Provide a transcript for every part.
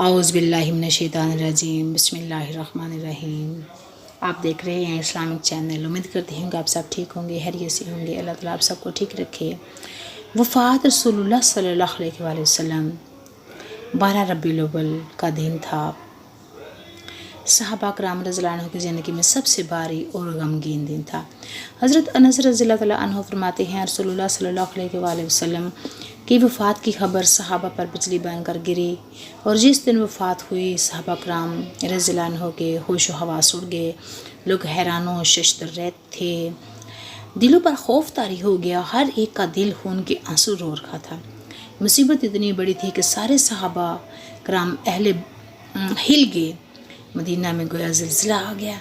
اعوذ باللہ من الشیطان الرجیم، بسم اللہ الرحمن الرحیم۔ آپ دیکھ رہے ہیں اسلامک چینل۔ امید کرتی ہوں کہ آپ سب ٹھیک ہوں گے، خیریت سے ہوں گے۔ اللہ تعالیٰ آپ سب کو ٹھیک رکھے۔ وفات رسول اللہ صلی اللہ علیہ وآلہ وسلم 12 ربیع الاول کا دن تھا۔ صحابہ کرام رضی اللہ عنہ کی زندگی میں سب سے بھاری اور غمگین دن تھا۔ حضرت انس رضی اللہ تعالیٰ عنہ فرماتے ہیں، رسول اللہ صلی اللہ علیہ وآلہ وسلم کی وفات کی خبر صحابہ پر بجلی بن کر گری، اور جس دن وفات ہوئی صحابہ کرام رضی اللہ عنہ کے ہوش و حواس اڑ گئے۔ لوگ حیران و ششدر تھے، دلوں پر خوف طاری ہو گیا، ہر ایک کا دل خون کے آنسو رو رہا تھا۔ مصیبت اتنی بڑی تھی کہ سارے صحابہ کرام ہل گئے۔ مدینہ میں گویا زلزلہ آ گیا،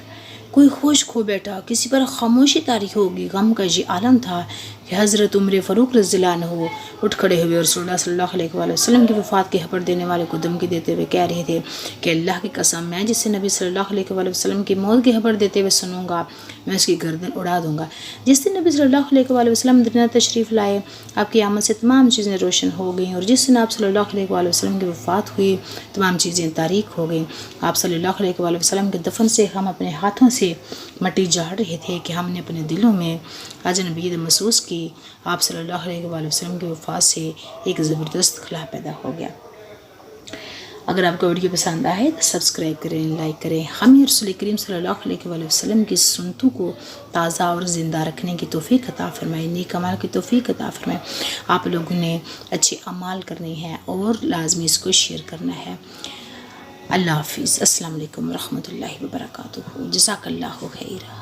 کوئی ہوش کھو بیٹھا، کسی پر خاموشی طاری ہوگی۔ غم کا یہ عالم تھا کہ حضرت عمر فاروق رضی اللہ عنہ اٹھ کھڑے ہوئے اور رسول اللہ صلی اللہ علیہ وآلہ وسلم کی وفات کی خبر دینے والے کو دھمکی دیتے ہوئے کہہ رہے تھے کہ اللہ کی قسم، میں جسے نبی صلی اللہ علیہ وآلہ وسلم کی موت کی خبر دیتے ہوئے سنوں گا، میں اس کی گردن اڑا دوں گا۔ جس دن نبی صلی اللہ علیہ وآلہ وسلم مدینہ تشریف لائے، آپ کی آمد سے تمام چیزیں روشن ہو گئیں، اور جس دن آپ صلی اللہ علیہ وآلہ وسلم کی وفات ہوئی، تمام چیزیں تاریک ہو گئیں۔ آپ صلی اللہ علیہ وآلہ وسلم کے دفن سے ہم اپنے ہاتھوں سے مٹی جھاڑ رہے تھے کہ ہم نے اپنے دلوں میں اجنبیت محسوس کی۔ آپ صلی اللہ علیہ وآلہ وسلم کی وفات سے ایک زبردست خلا پیدا ہو گیا۔ اگر آپ کو ویڈیو پسند آئے تو سبسکرائب کریں، لائک کریں۔ ہمیں رسول کریم صلی اللہ علیہ وآلہ وسلم کی سنتوں کو تازہ اور زندہ رکھنے کی توفیق عطا فرمائے، نیک عمل کی توفیق عطا فرمائے۔ آپ لوگوں نے اچھے اعمال کرنے ہیں اور لازمی اس کو شیئر کرنا ہے۔ اللہ حافظ۔ السلام علیکم ورحمۃ اللہ وبرکاتہ۔ جزاک اللہ خیر۔